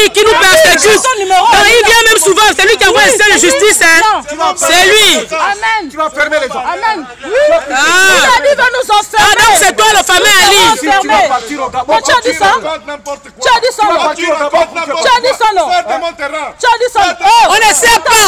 qui nous persécute. Non, il vient même souvent, c'est lui qui envoie les services de justice. Hein. C'est lui. Amen. Tu vas fermer les gens. Amen. Oui. Ah. Il va nous enfermer. Ah, donc c'est toi le fameux Ali. Tu vas partir au Gabon. Tu as dit ça? Tu as dit ça, non? Tu as dit ça, non? Tu as dit ça, non? On ne sait pas.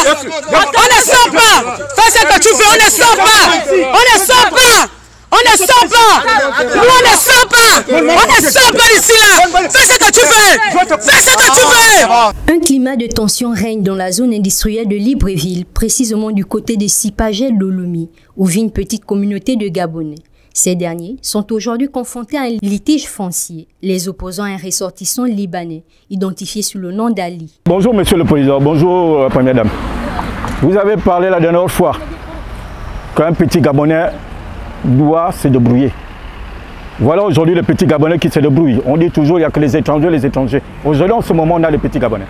On ne sort pas. Fais ce que tu fais, on ne sort pas. On ne sort pas. On ne sort pas. Nous, on ne sort pas. On ne sort pas d'ici là. Fais ce que tu veux. Fais ce que tu veux. Un climat de tension règne dans la zone industrielle de Libreville, précisément du côté de Sipagel-Lolomi, où vit une petite communauté de Gabonais. Ces derniers sont aujourd'hui confrontés à un litige foncier, les opposant à un ressortissant libanais, identifié sous le nom d'Ali. Bonjour Monsieur le Président, bonjour Première Dame. Vous avez parlé la dernière fois qu'un petit Gabonais doit se débrouiller. Voilà aujourd'hui le petit Gabonais qui se débrouille. On dit toujours il n'y a que les étrangers. Aujourd'hui en ce moment on a les petits Gabonais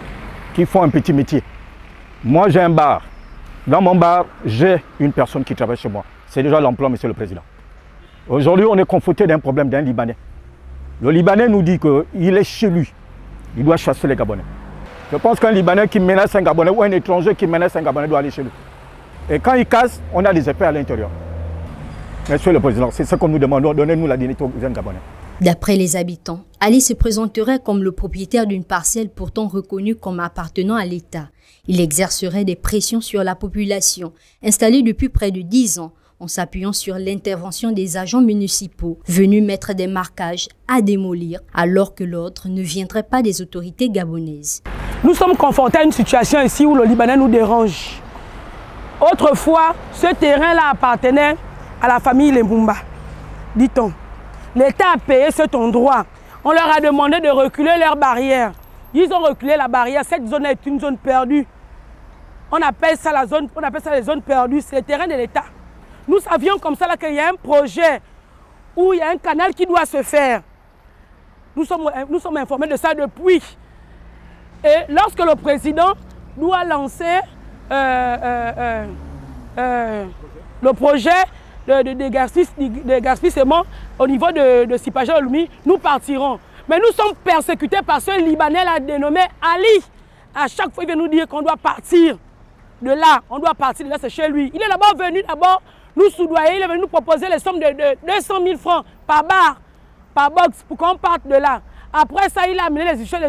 qui font un petit métier. Moi j'ai un bar. Dans mon bar j'ai une personne qui travaille chez moi. C'est déjà l'emploi Monsieur le Président. Aujourd'hui on est confronté d'un problème d'un Libanais. Le Libanais nous dit qu'il est chez lui. Il doit chasser les Gabonais. Je pense qu'un Libanais qui menace un Gabonais ou un étranger qui menace un Gabonais doit aller chez lui. Et quand il casse, on a des épées à l'intérieur. Monsieur le Président, c'est ce que nous demandons, donnez-nous la dignité aux jeunes Gabonais. D'après les habitants, Ali se présenterait comme le propriétaire d'une parcelle pourtant reconnue comme appartenant à l'État. Il exercerait des pressions sur la population, installée depuis près de 10 ans, en s'appuyant sur l'intervention des agents municipaux, venus mettre des marquages à démolir, alors que l'ordre ne viendrait pas des autorités gabonaises. Nous sommes confrontés à une situation ici où le Libanais nous dérange. Autrefois, ce terrain-là appartenait à la famille Lembumba, dit-on. L'État a payé cet endroit. On leur a demandé de reculer leurs barrières. Ils ont reculé la barrière. Cette zone est une zone perdue. On appelle ça les zones perdues. C'est le terrain de l'État. Nous savions comme ça qu'il y a un projet où il y a un canal qui doit se faire. Nous sommes informés de ça depuis. Et lorsque le président doit lancer le projet de gaspissement au niveau de Sipagel-Lolomi, nous partirons. Mais nous sommes persécutés par ce Libanais là dénommé Ali. À chaque fois, il vient nous dire qu'on doit partir de là. On doit partir de là, c'est chez lui. Il est d'abord venu nous soudoyer, il est venu nous proposer les sommes de 200 000 francs par bar, par box, pour qu'on parte de là. Après ça, il a amené les huissiers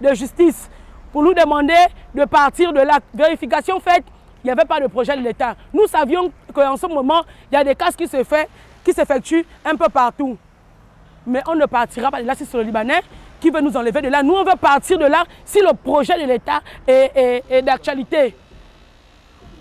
de justice pour nous demander de partir de la vérification faite. Il n'y avait pas de projet de l'État. Nous savions qu'en ce moment, il y a des casses qui s'effectuent un peu partout. Mais on ne partira pas de là si c'est le Libanais qui veut nous enlever de là. Nous, on veut partir de là si le projet de l'État est d'actualité.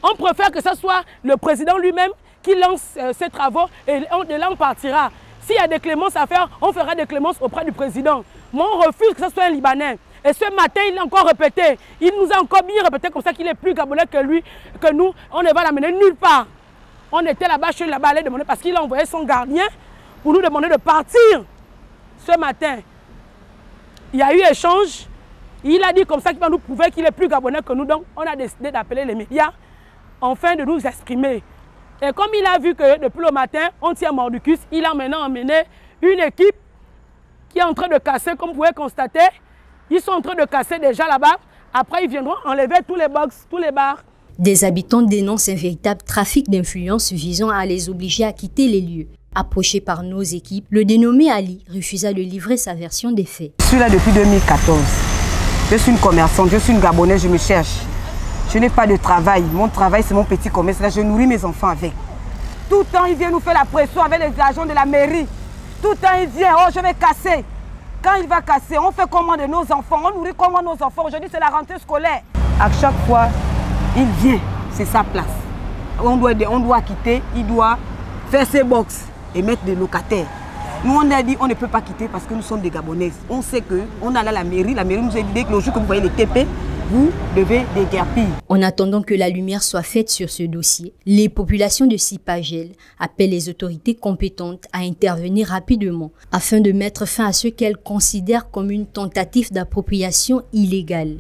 On préfère que ce soit le président lui-même qui lance ses travaux et de là on partira. S'il y a des clémences à faire, on fera des clémences auprès du président. Moi, on refuse que ce soit un Libanais. Et ce matin, il a encore répété. Il nous a encore bien répété comme ça qu'il est plus gabonais que nous. On ne va l'amener nulle part. On était là-bas, je suis là-bas, allé demander parce qu'il a envoyé son gardien pour nous demander de partir ce matin. Il y a eu échange. Il a dit comme ça qu'il va nous prouver qu'il est plus gabonais que nous. Donc, on a décidé d'appeler les médias afin de nous exprimer. Et comme il a vu que depuis le matin, on tient Mordicus, il a maintenant emmené une équipe qui est en train de casser, comme vous pouvez constater. Ils sont en train de casser déjà là-bas. Après, ils viendront enlever tous les box, tous les bars. Des habitants dénoncent un véritable trafic d'influence visant à les obliger à quitter les lieux. Approché par nos équipes, le dénommé Ali refusa de livrer sa version des faits. Je suis là depuis 2014. Je suis une commerçante, je suis une Gabonaise, je me cherche. Je n'ai pas de travail. Mon travail, c'est mon petit commerce. Là, je nourris mes enfants avec. Tout le temps, il vient nous faire la pression avec les agents de la mairie. Tout le temps, il vient, oh, je vais casser. Quand il va casser, on fait comment de nos enfants? On nourrit comment nos enfants? Aujourd'hui, c'est la rentrée scolaire. À chaque fois, il vient. C'est sa place. On doit quitter. Il doit faire ses box et mettre des locataires. Nous, on a dit on ne peut pas quitter parce que nous sommes des Gabonaises. On sait qu'on allait à la mairie. La mairie nous a dit que le jour que vous voyez les TP, vous devez déguerpir. En attendant que la lumière soit faite sur ce dossier, les populations de Sipagel appellent les autorités compétentes à intervenir rapidement afin de mettre fin à ce qu'elles considèrent comme une tentative d'appropriation illégale.